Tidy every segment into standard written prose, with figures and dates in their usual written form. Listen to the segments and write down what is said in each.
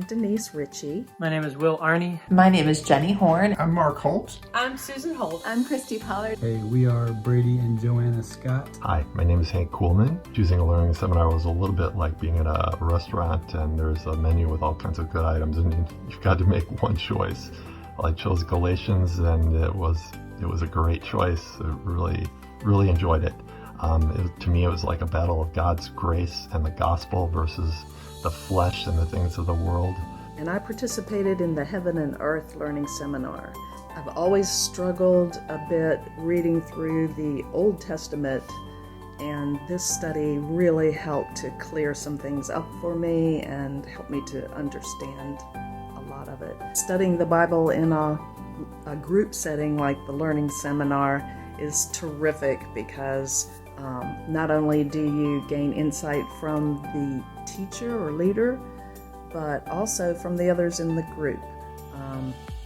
Denise Ritchie. My name is Will Arney. My name is Jenny Horn. I'm Mark Holtz. I'm Susan Holt. I'm Christy Pollard. Hey, we are Brady and Joanna Scott. Hi, my name is Hank Kuhlman. Choosing a learning seminar was a little bit like being at a restaurant and there's a menu with all kinds of good items and you've got to make one choice. Well, I chose Galatians and it was a great choice. I really enjoyed it. To me, it was like a battle of God's grace and the gospel versus the flesh and the things of the world. And I participated in the Heaven and Earth Learning Seminar. I've always struggled a bit reading through the Old Testament, and this study really helped to clear some things up for me and help me to understand a lot of it. Studying the Bible in a group setting like the Learning Seminar is terrific because not only do you gain insight from the teacher or leader, but also from the others in the group.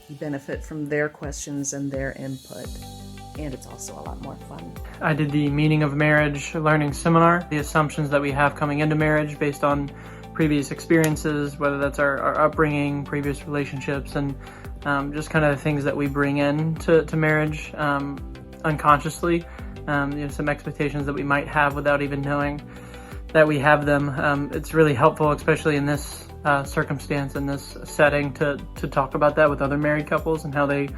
You benefit from their questions and their input, and it's also a lot more fun. I did the Meaning of Marriage Learning Seminar, the assumptions that we have coming into marriage based on previous experiences, whether that's our upbringing, previous relationships, and just kind of the things that we bring in to marriage unconsciously. Some expectations that we might have without even knowing that we have them. It's really helpful, especially in this circumstance, in this setting, to talk about that with other married couples and how they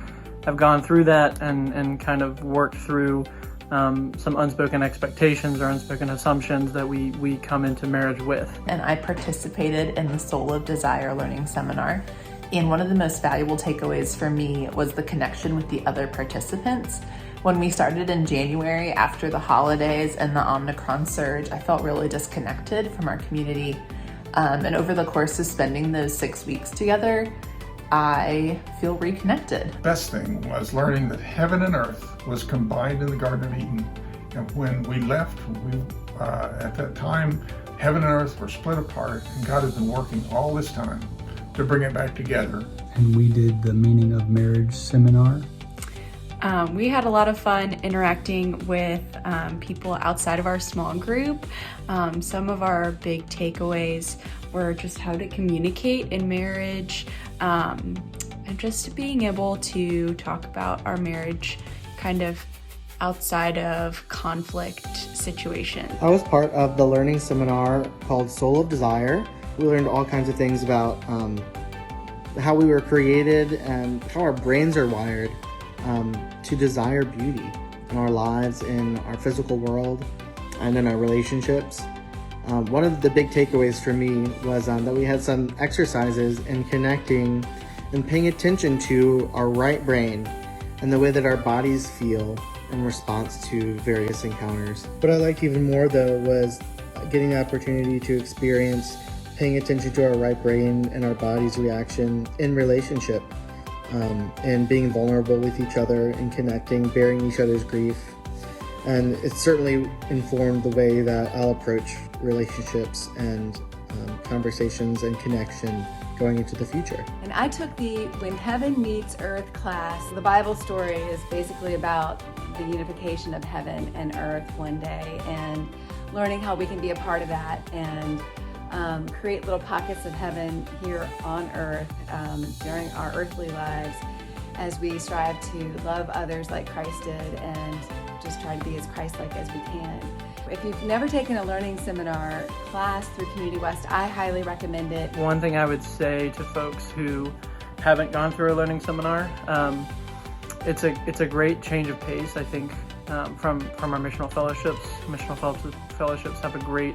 have gone through that and kind of worked through some unspoken expectations or unspoken assumptions that we come into marriage with. And I participated in the Soul of Desire Learning Seminar. And one of the most valuable takeaways for me was the connection with the other participants. When we started in January after the holidays and the Omicron surge, I felt really disconnected from our community. And over the course of spending those 6 weeks together, I feel reconnected. The best thing was learning that heaven and earth was combined in the Garden of Eden. And when we left, at that time, heaven and earth were split apart, and God had been working all this time to bring it back together. And we did the Meaning of Marriage seminar. We had a lot of fun interacting with people outside of our small group. Some of our big takeaways were just how to communicate in marriage, and just being able to talk about our marriage kind of outside of conflict situations. I was part of the learning seminar called Soul of Desire. We learned all kinds of things about how we were created and how our brains are wired to desire beauty in our lives, in our physical world, and in our relationships. One of the big takeaways for me was that we had some exercises in connecting and paying attention to our right brain and the way that our bodies feel in response to various encounters. What I liked even more though was getting the opportunity to experience paying attention to our right brain and our body's reaction in relationship. And being vulnerable with each other and connecting, bearing each other's grief. And it certainly informed the way that I'll approach relationships and conversations and connection going into the future. And I took the When Heaven Meets Earth class. The Bible story is basically about the unification of heaven and earth one day, and learning how we can be a part of that and create little pockets of heaven here on earth during our earthly lives as we strive to love others like Christ did and just try to be as Christ-like as we can. If you've never taken a learning seminar class through Community West, I highly recommend it. One thing I would say to folks who haven't gone through a learning seminar, it's a great change of pace, I think, from our missional fellowships. Missional fellowships have a great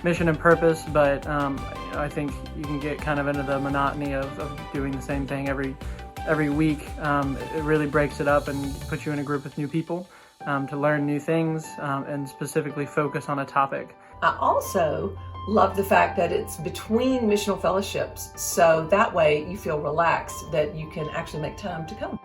mission and purpose, but I think you can get kind of into the monotony of doing the same thing every week. It really breaks it up and puts you in a group with new people to learn new things and specifically focus on a topic. I also love the fact that it's between missional fellowships, so that way you feel relaxed that you can actually make time to come.